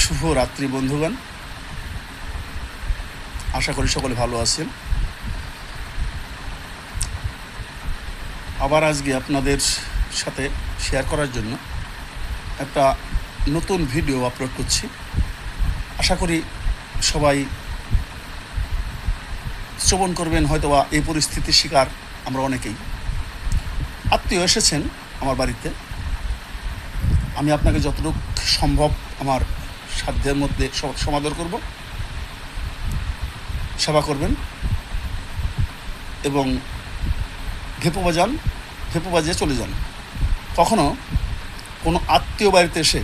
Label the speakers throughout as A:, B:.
A: শুভ রাত্রি বন্ধুগণ, আশা করি সকলে ভালো আছেন। আবার আজকে আপনাদের সাথে শেয়ার করার জন্য একটা নতুন ভিডিও আপলোড করছি। আশা করি সবাই শ্রবণ করবেন। হয়তোবা এই পরিস্থিতির শিকার আমরা অনেকেই। আত্মীয় এসেছেন আমার বাড়িতে, আমি আপনাকে যতটুকু সম্ভব আমার সাধ্যের মধ্যে সমাদর করব, সেবা করবেন এবং ভেপো বাজিয়ে চলে যান। কখনো কোনো আত্মীয় বাড়িতে এসে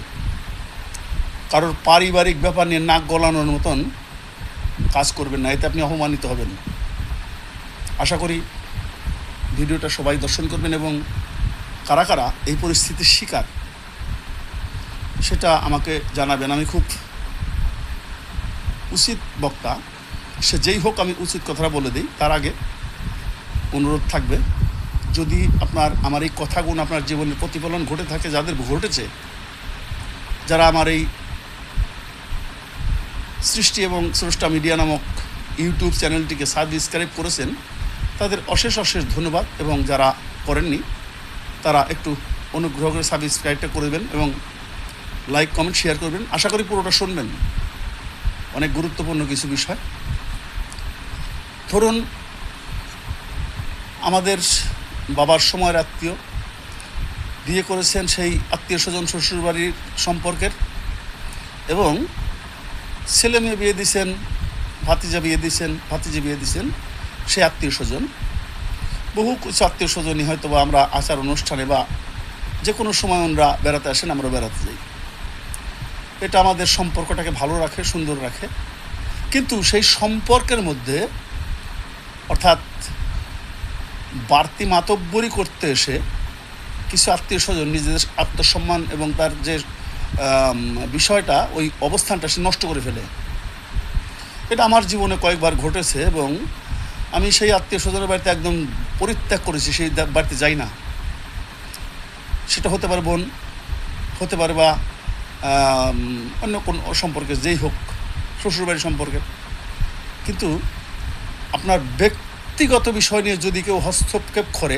A: কারোর পারিবারিক ব্যাপার নিয়ে নাক গলানোর মতন কাজ করবেন না, এতে আপনি অপমানিত হবেন। আশা করি ভিডিওটা সবাই দর্শন করবেন এবং কারা কারা এই পরিস্থিতির শিকার সেটা আমাকে জানাবেন। আমি খুব উচিত বক্তা, সে যেই হোক আমি উচিত কথাটা বলে দিই। তার আগে অনুরোধ থাকবে, যদি আমার এই কথাগুলো আপনার জীবনের প্রতিফলন ঘটে থাকে, যাদের ঘটেছে, যারা আমার এই সৃষ্টি এবং স্রষ্টা মিডিয়া নামক ইউটিউব চ্যানেলটিকে সাবস্ক্রাইব করেছেন, তাদের অশেষ অশেষ ধন্যবাদ। এবং যারা করেননি তারা একটু অনুগ্রহ করে সাবস্ক্রাইবটা করবেন এবং লাইক কমেন্ট শেয়ার করবেন। আশা করি পুরোটা শুনবেন, অনেক গুরুত্বপূর্ণ কিছু বিষয়। ধরুন, আমাদের বাবার সময়ের আত্মীয় বিয়ে করেছেন, সেই আত্মীয় স্বজন শ্বশুরবাড়ির সম্পর্কের, এবং ছেলে মেয়ে বিয়ে দিয়েছেন, ভাতিজি বিয়ে দিয়েছেন সেই আত্মীয় স্বজন। বহু কিছু আত্মীয় স্বজনই হয়তো বা আমরা আচার অনুষ্ঠানে বা যে কোনো সময় ওনারা বেড়াতে আসেন, আমরা বেড়াতে যাই। এটা আমাদের সম্পর্কটাকে ভালো রাখে, সুন্দর রাখে। কিন্তু সেই সম্পর্কের মধ্যে, অর্থাৎ বাড়তি মাতব্বরি করতে এসে কিছু আত্মীয় স্বজন নিজেদের আত্মসম্মান এবং তার যে বিষয়টা, ওই অবস্থানটা সে নষ্ট করে ফেলে। এটা আমার জীবনে কয়েকবার ঘটেছে এবং আমি সেই আত্মীয় স্বজনের বাড়িতে একদম পরিত্যাগ করেছি, সেই বাড়িতে যাই না। সেটা হতে পারে বোন, হতে পারে বা অন্য কোনো সম্পর্কে, যেই হোক, শ্বশুরবাড়ির সম্পর্কে। কিন্তু আপনার ব্যক্তিগত বিষয় নিয়ে যদি কেউ হস্তক্ষেপ করে,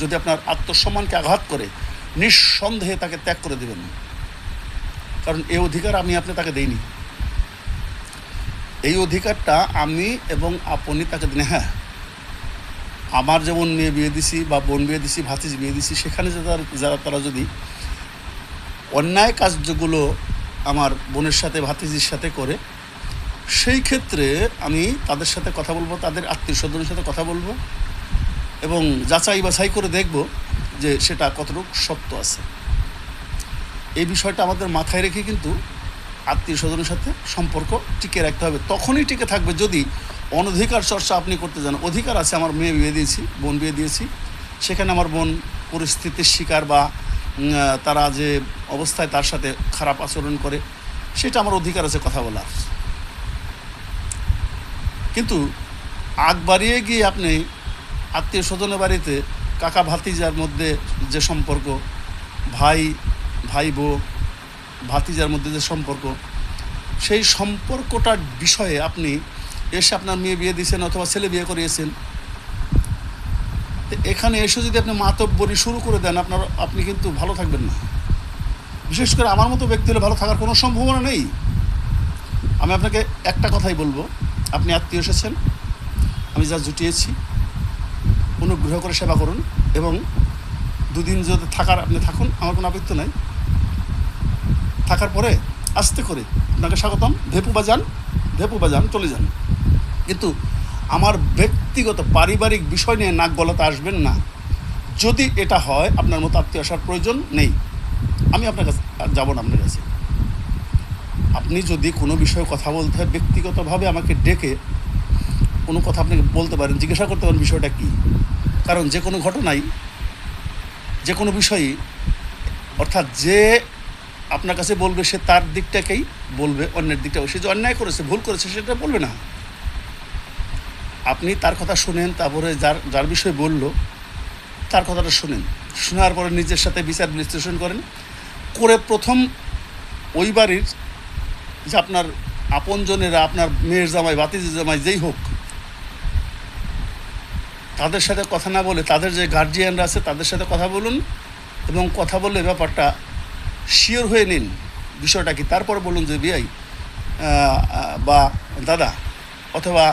A: যদি আপনার আত্মসম্মানকে আঘাত করে, নিঃসন্দেহে তাকে ত্যাগ করে দেবেন। কারণ এই অধিকার আমি তাকে দেইনি। এই অধিকারটা আমি এবং আপনি তাকে দিন। হ্যাঁ, আমার যেমন মেয়ে বিয়ে দিছি বা বোন বিয়ে দিছি, ভাতিজি বিয়ে দিছি, সেখানে তারা যদি অন্যায় কাজগুলো আমার বোনের সাথে ভাতিজির সাথে করে, সেই ক্ষেত্রে আমি তাদের সাথে কথা বলবো, তাদের আত্মীয় স্বজনের সাথে কথা বলবো এবং যাচাই বাছাই করে দেখব যে সেটা কতটুকু সত্য আছে। এই বিষয়টা আমাদের মাথায় রেখে কিন্তু আত্মীয় স্বজনের সাথে সম্পর্ক টিকে রাখতে হবে। তখনই টিকে থাকবে যদি অনধিকার চর্চা আপনি করতে যান। অধিকার আছে, আমার মেয়ে বিয়ে দিয়েছি, বোন বিয়ে দিয়েছি, সেখানে আমার বোন পরিস্থিতির শিকার বা তারা যে অবস্থায় তার সাথে খারাপ আচরণ করে, সেটা আমার অধিকার আছে কথা বলার। কিন্তু আগ বাড়িয়ে গিয়ে আপনি আত্মীয় স্বজনের বাড়িতে কাকা ভাতিজার মধ্যে যে সম্পর্ক, ভাই বউ ভাতিজার মধ্যে যে সম্পর্ক, সেই সম্পর্কটার বিষয়ে আপনি এসে আপনার মেয়ে বিয়ে দিয়েছেন অথবা ছেলে বিয়ে করিয়েছেন, এখানে এসে যদি আপনি মাতব্বরি শুরু করে দেন, আপনি কিন্তু ভালো থাকবেন না। বিশেষ করে আমার মতো ব্যক্তি হলে ভালো থাকার কোনো সম্ভাবনা নেই। আমি আপনাকে একটা কথাই বলবো, আপনি আত্মীয় এসেছেন, আমি যা জুটিয়েছি, অনুগ্রহ করে সেবা করুন এবং দুদিন যদি আপনি থাকুন, আমার কোনো আপত্তি নাই। থাকার পরে আস্তে করে আপনাকে স্বাগতম, ভেপু বাজান চলে যান। কিন্তু আমার ব্যক্তিগত পারিবারিক বিষয় নিয়ে নাক গলাতে আসবেন না। যদি এটা হয়, আপনার মতো আত্মীয় আসার প্রয়োজন নেই, আমি আপনার কাছে যাব না। আপনার কাছে আপনি যদি কোনো বিষয়ে কথা বলতে হয়, ব্যক্তিগতভাবে আমাকে ডেকে কোনো কথা আপনি বলতে পারেন, জিজ্ঞাসা করতে পারেন বিষয়টা কী। কারণ যে কোনো ঘটনাই, যে কোনো বিষয়ই, অর্থাৎ যে আপনার কাছে বলবে সে তার দিকটাকেই বলবে, অন্যের দিকটাও। সে যে অন্যায় করেছে, ভুল করেছে, সেটা বলবে না। আপনি তার কথা শুনেন, তারপরে যার বিষয়ে বলল তার কথাটা শুনেন, শোনার পরে নিজের সাথে বিচার বিশ্লেষণ করেন, করে প্রথম ওই বাড়ির যে আপনার আপনজনেরা, আপনার মেয়ের জামাই, ভাতিজির জামাই, যেই হোক, তাদের সাথে কথা না বলে তাদের যে গার্জিয়ানরা আছে তাদের সাথে কথা বলুন, এবং কথা বললে ব্যাপারটা শিওর হয়ে নিন বিষয়টা কি, তারপরে বলুন যে বিয়াই বা দাদা, অথবা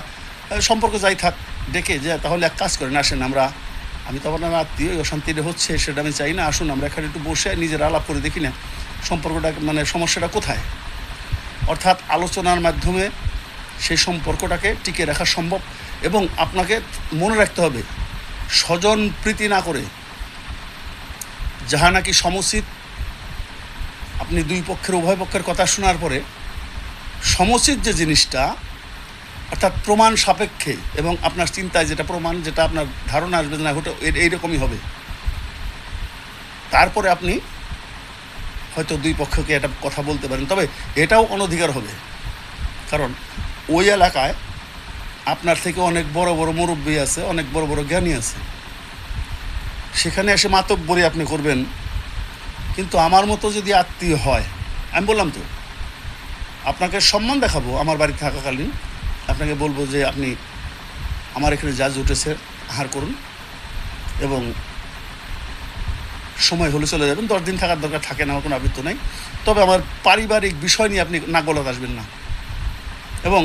A: সম্পর্ক যাই থাক, ডেকে যে তাহলে এক কাজ করেন, আসেন আমি তো আপনার আত্মীয়, অশান্তিটা হচ্ছে সেটা আমি চাই না, আসুন আমরা এখানে একটু বসে নিজের আলাপ করে দেখি না সম্পর্কটা, মানে সমস্যাটা কোথায়। অর্থাৎ আলোচনার মাধ্যমে সেই সম্পর্কটাকে টিকে রাখা সম্ভব। এবং আপনাকে মনে রাখতে হবে, স্বজন প্রীতি না করে, যাহা নাকি সমুচিত, আপনি দুই পক্ষের উভয় পক্ষের কথা শোনার পরে সমুচিত যে জিনিসটা, অর্থাৎ প্রমাণ সাপেক্ষে, এবং আপনার চিন্তায় যেটা প্রমাণ, যেটা আপনার ধারণা আসবে না ওটা এইরকমই হবে, তারপরে আপনি হয়তো দুই পক্ষকে একটা কথা বলতে পারেন। তবে এটাও অনধিকার হবে, কারণ ওই এলাকায় আপনার থেকে অনেক বড় বড় মুরব্বী আছে, অনেক বড় বড় জ্ঞানী আছে, সেখানে এসে মাতব্বরি আপনি করবেন। কিন্তু আমার মতো যদি আত্মীয় হয়, আমি বললাম তো আপনাকে সম্মান দেখাবো, আমার বাড়িতে থাকাকালীন আপনাকে বলবো যে আপনি আমার এখানে জাজ উঠেছে, আহার করুন, এবং সময় হলে চলে যাবেন। 10 দিন থাকার দরকার থাকে না, আমার কোনো আবৃত্ত নাই। তবে আমার পারিবারিক বিষয় নিয়ে আপনি নাক গলাতে আসবেন না। এবং